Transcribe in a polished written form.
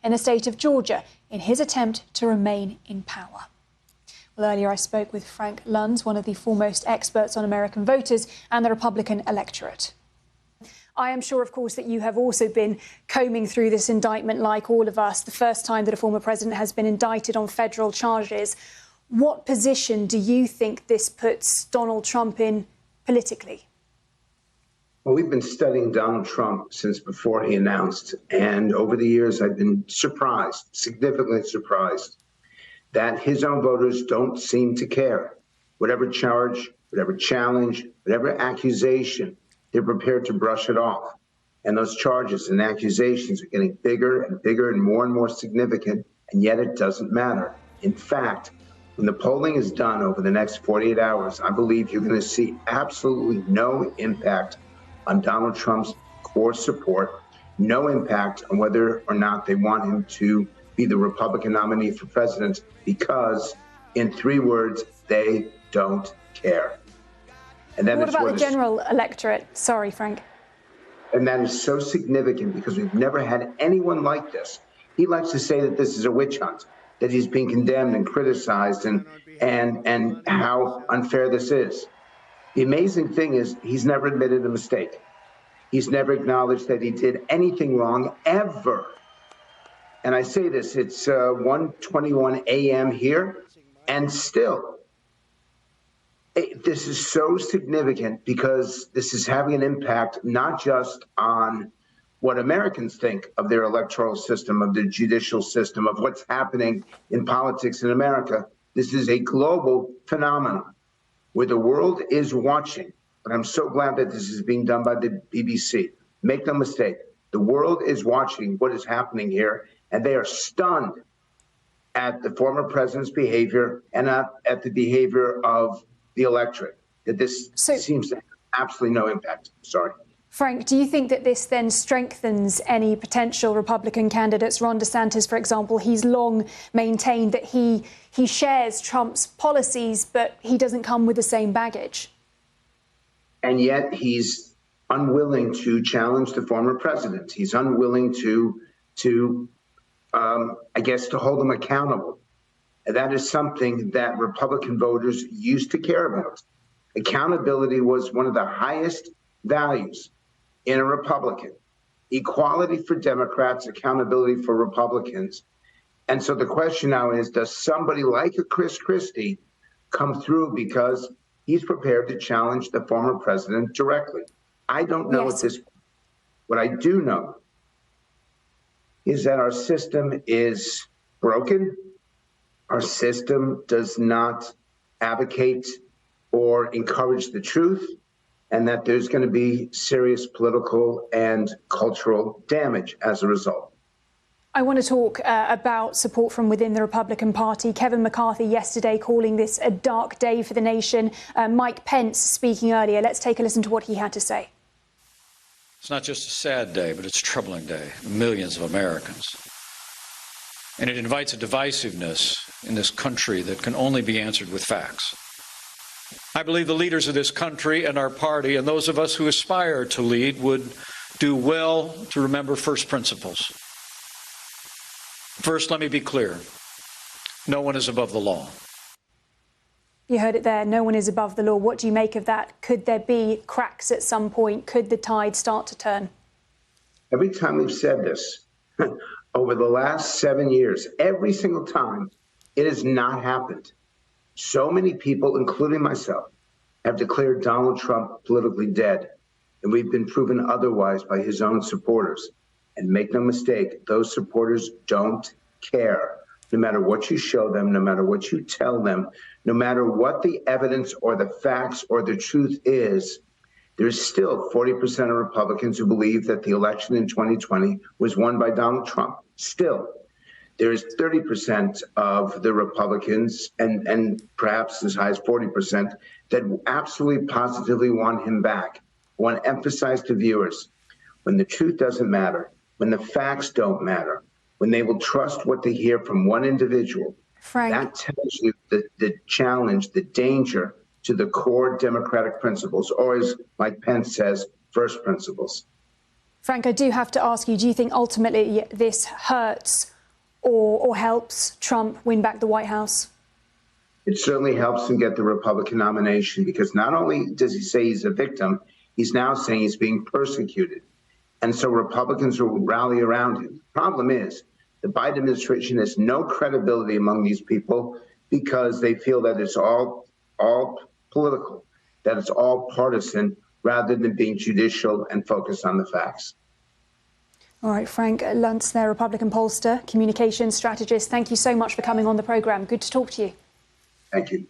in the state of Georgia in his attempt to remain in power. Well, earlier I spoke with Frank Luntz, one of the foremost experts on American voters and the Republican electorate. I am sure, of course, that you have also been combing through this indictment like all of us, the first time that a former president has been indicted on federal charges. What position do you think this puts Donald Trump in politically? Well, we've been studying Donald Trump since before he announced, and over the years I've been surprised, significantly surprised, that his own voters don't seem to care. Whatever charge, whatever challenge, whatever accusation, they're prepared to brush it off. And those charges and accusations are getting bigger and bigger and more significant, and yet it doesn't matter. In fact, when the polling is done over the next 48 hours, I believe you're going to see absolutely no impact on Donald Trump's core support, no impact on whether or not they want him to be the Republican nominee for president, because, in 3 words, they don't care. And that what is about the general electorate? Sorry, Frank. And that is so significant because we've never had anyone like this. He likes to say that this is a witch hunt, that he's being condemned and criticized, and how unfair this is. The amazing thing is he's never admitted a mistake. He's never acknowledged that he did anything wrong, ever. And I say this, it's 1:21 a.m. here, and still, this is so significant because this is having an impact not just on what Americans think of their electoral system, of the judicial system, of what's happening in politics in America. This is a global phenomenon where the world is watching. And I'm so glad that this is being done by the BBC. Make no mistake, the world is watching what is happening here, and they are stunned at the former president's behavior and at the behavior of the electorate, that this seems to have absolutely no impact. Sorry. Frank, do you think that this then strengthens any potential Republican candidates? Ron DeSantis, for example, he's long maintained that he shares Trump's policies, but he doesn't come with the same baggage. And yet he's unwilling to challenge the former president. He's unwilling to hold him accountable. And that is something that Republican voters used to care about. Accountability was one of the highest values in a Republican. Equality for Democrats, accountability for Republicans. And so the question now is, does somebody like a Chris Christie come through because he's prepared to challenge the former president directly? I don't know at this point. What I do know is that our system is broken. Our system does not advocate or encourage the truth, and that there's going to be serious political and cultural damage as a result. I want to talk about support from within the Republican Party. Kevin McCarthy yesterday calling this a dark day for the nation. Mike Pence speaking earlier. Let's take a listen to what he had to say. It's not just a sad day, but it's a troubling day for millions of Americans. And it invites a divisiveness in this country that can only be answered with facts. I believe the leaders of this country and our party and those of us who aspire to lead would do well to remember first principles. First, let me be clear. No one is above the law. You heard it there. No one is above the law. What do you make of that? Could there be cracks at some point? Could the tide start to turn? Every time we've said this, over the last 7 years, every single time, it has not happened. So many people, including myself, have declared Donald Trump politically dead, and we've been proven otherwise by his own supporters. And make no mistake, those supporters don't care. No matter what you show them, no matter what you tell them, no matter what the evidence or the facts or the truth is, there's still 40% of Republicans who believe that the election in 2020 was won by Donald Trump. Still, there is 30% of the Republicans, and perhaps as high as 40%, that absolutely positively want him back. I want to emphasize to viewers, when the truth doesn't matter, when the facts don't matter, when they will trust what they hear from one individual, Frank, that tells you the challenge, the danger to the core democratic principles, or as Mike Pence says, first principles. Frank, I do have to ask you, do you think ultimately this hurts or helps Trump win back the White House? It certainly helps him get the Republican nomination, because not only does he say he's a victim, he's now saying he's being persecuted. And so Republicans will rally around him. The problem is the Biden administration has no credibility among these people because they feel that it's all political, that it's all partisan, rather than being judicial and focused on the facts. All right, Frank Luntz, there, Republican pollster, communications strategist. Thank you so much for coming on the programme. Good to talk to you. Thank you.